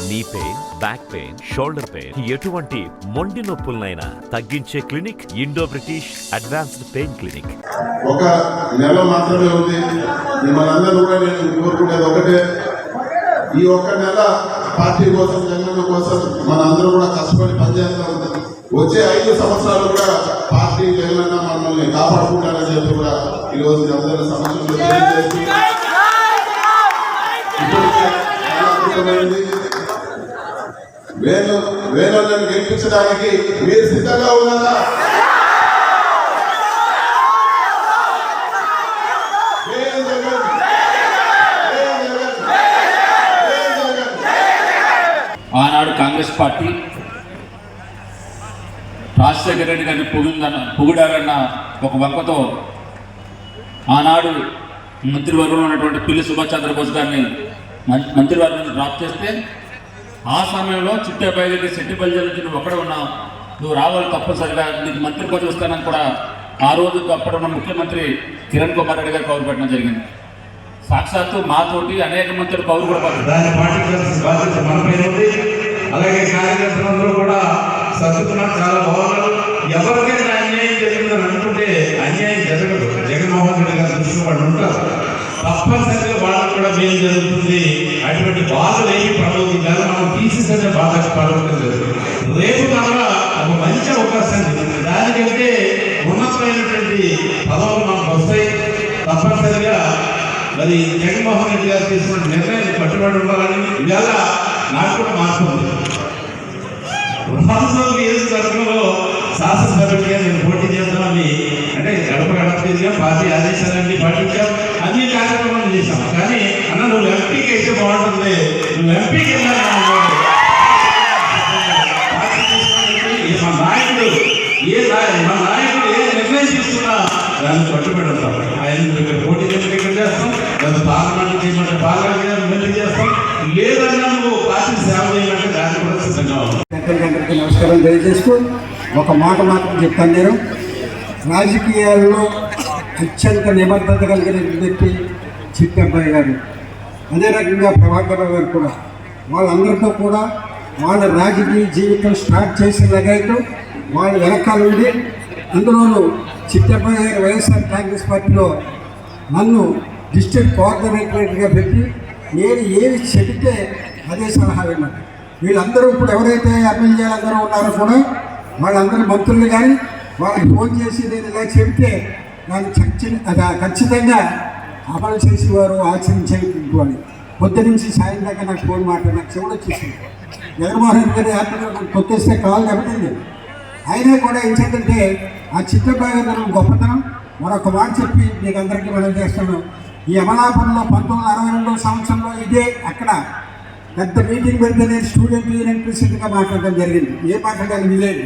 Knee pain, back pain, shoulder pain, ఎటువంటి మొండి నొప్పులనైనా తగ్గించే clinic Indo British advanced pain clinic. ఒక నెల మాత్రమే ఉంది. మిమ్మల్ని కూడా నేను కోరుకునేది ఒకటే, ఈ ఒక్క నెల పార్టీ కోసం, జగన్ కోసం మన అందరూ కూడా కష్టపడి పనిచేస్తాం. వచ్చే 5 సంవత్సరాలు కూడా పార్టీ జగన్ మనల్ని కాపాడుకుంటారని చెప్పి కూడా ఈరోజు అందరి సమస్యలు తెలియజేసి వేణులను గెలిపించడానికి మీరు సిద్ధంగా ఉన్నారా? ఆనాడు కాంగ్రెస్ పార్టీ రాజశేఖర రెడ్డి గారిని పొగిడారన్న ఒక వంకతో ఆనాడు మంత్రివర్గంలో ఉన్నటువంటి పిల్లి సుభాష్ చంద్రబోస్ గారిని మంత్రివర్గం డ్రాప్ చేస్తే ఆ సమయంలో చిట్టాబాయి దగ్గర సెట్టిపల్లి నుంచి నువ్వు ఒక్కడ ఉన్నావు, నువ్వు రావాలి తప్పనిసరిగా, నీకు మంత్రి పదవి వస్తానని కూడా ఆ రోజు అప్పుడున్న ముఖ్యమంత్రి కిరణ్ కుమార్ రెడ్డి గారు కౌరు పెట్టడం జరిగింది. సాక్షాత్తు మాతోటి అనేక మంత్రులు కౌరు కూడా అలాగే కార్యకర్తలందరూ కూడా సర్దుకున్నారు, చాలా బాగున్నారు. ఎవరికైనా అన్యాయం జరిగిందని అనుకుంటే అన్యాయం జరగదు. జగన్మోహన్ రెడ్డి గారి దృష్టిలో వాళ్ళు ఉంటారు, తప్పనిసరిగా వాళ్ళకు కూడా మేలు జరుగుతుంది. అటువంటి బాధలు ఏమి పడవద్దు, కానీ మనం తీసేసే బాధ పడవలేదు. రేపు కనుక ఒక మంచి అవకాశం, దానికంటే ఉన్నతమైనటువంటి పదవులు మనకు వస్తాయి. తప్పనిసరిగా మరి జగన్మోహన్ రెడ్డి గారు తీసుకున్న నిర్ణయం కట్టుబడి ఉండాలని ఇవాళ నాకు కూడా మార్పు ఉంది. నియోజకవర్గంలో శాసనసభ్యుడిగా నేను పోటీ చేద్దామని, అంటే గడప గడప తిరిగాం, పార్టీ ఆదేశాలన్నీ పాటించాం, అన్ని కార్యక్రమాలు చేశాం. కానీ అన్న నువ్వు ఎంపీకి అయితే బాగుంటుంది, నువ్వు ఎంపీకి మా నాయకుడు మా నాయకుడు ఏ నిర్ణయం తీసుకున్నా దాన్ని కట్టుబడి ఉంటాం. ఆయన పోటీ చేయడం చేస్తాం, దాన్ని పార్లమెంట్ చేయమంటే పార్లమెంట్ చేస్తాం, లేదన్నా నువ్వు పార్టీ సేవ చేయమంటే దాన్ని కూడా సిద్ధంగా ఉంటాం. నమస్కారం తెలియజేస్తూ ఒక మాట మాత్రం చెప్తాను. నేను రాజకీయాల్లో అత్యంత నిబద్ధత కలిగిన వ్యక్తి చిట్టబ్బాయి గారు, అదే రకంగా ప్రభాకర్ రావు గారు కూడా. వాళ్ళందరితో కూడా వాళ్ళ రాజకీయ జీవితం స్టార్ట్ చేసినగైతే వాళ్ళ వెనకాల ఉండి, అందులోనూ చిట్టబ్బాయి గారు వైఎస్ఆర్ కాంగ్రెస్ పార్టీలో నన్ను డిస్ట్రిక్ట్ కోఆర్డినేటర్గా పెట్టి నేను ఏమి చెబితే అదే సలహా విన్నాను. వీళ్ళందరూ ఇప్పుడు ఎవరైతే ఎమ్మెల్యేలందరూ ఉన్నారో కూడా వాళ్ళందరూ మంత్రులు కానీ వాళ్ళకి ఫోన్ చేసి నేను ఇలా చెబితే దాన్ని ఖచ్చితంగా అమలు చేసేవారు, ఆచరించేవాడు. పొద్దు నుంచి సాయం దాకా నాకు ఫోన్ మాట నాకు చెవులు వచ్చేసింది. జగన్మోహన్ రెడ్డి గారి యాత్రలో కొత్తేస్తే కాల్ దెబ్బతింది. అయినా కూడా ఏం చేద్దంటే ఆ చిత్తబాయి గొప్పతనం మరొక మాట చెప్పి మీకు అందరికీ మనం చేస్తున్నాం. ఈ అమలాపురంలో 1962 సంవత్సరంలో ఇదే అక్కడ పెద్ద మీటింగ్ పెడితే నేను స్టూడెంట్ యూనియన్ ప్రెసిడెంట్గా మాట్లాడడం జరిగింది. ఏ మాట్లాడాలి లేదు,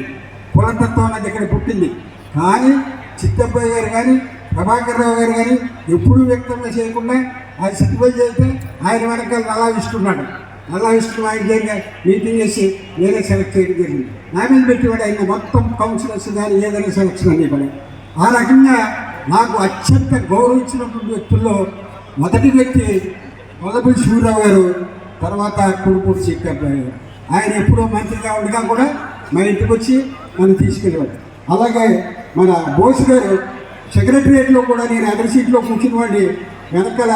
కులతత్వం అనేది ఇక్కడ పుట్టింది. కానీ చిత్తబ్బాయి గారు కానీ ప్రభాకర్ రావు గారు కానీ ఎప్పుడూ వ్యక్తంగా చేయకుండా ఆయన సెటిల్ చేస్తే ఆయన వెనకాల నల్లా విష్ణున్నాడు. నల్లా విష్ణు ఆయన జరిగిన మీటింగ్ చేసి నేనే సెలెక్ట్ చేయడం జరిగింది. నా మీద పెట్టివాడు ఆయన మొత్తం కౌన్సిలర్స్ కానీ ఏదైనా సెలక్షన్ అనేవాడు. ఆ రకంగా నాకు అత్యంత గౌరవించినటువంటి వ్యక్తుల్లో మొదటి వ్యక్తి వల్లభుడి సూర్యరావు గారు, తర్వాత కుడుపూడి చిట్టబ్బాయి గారు. ఆయన ఎప్పుడో మంత్రిగా ఉండగా కూడా మన ఇంటికి వచ్చి నన్ను తీసుకెళ్ళేవాడు. అలాగే మన బోస్ గారు సెక్రటరియట్లో కూడా నేను ఎదరి సీట్లో కూర్చుని వాడి వెనకాల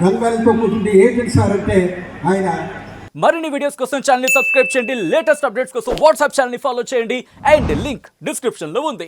గంగాలతో కూర్చుంటే ఏంటంటే సార్ అంటే ఆయన. మరిన్ని వీడియోస్ కోసం ఛానల్ ని సబ్స్క్రైబ్ చేయండి, లేటెస్ట్ అప్డేట్స్ కోసం వాట్సాప్ ఛానల్ ని ఫాలో చేయండి, అండ్ లింక్ డిస్క్రిప్షన్ లో ఉంది.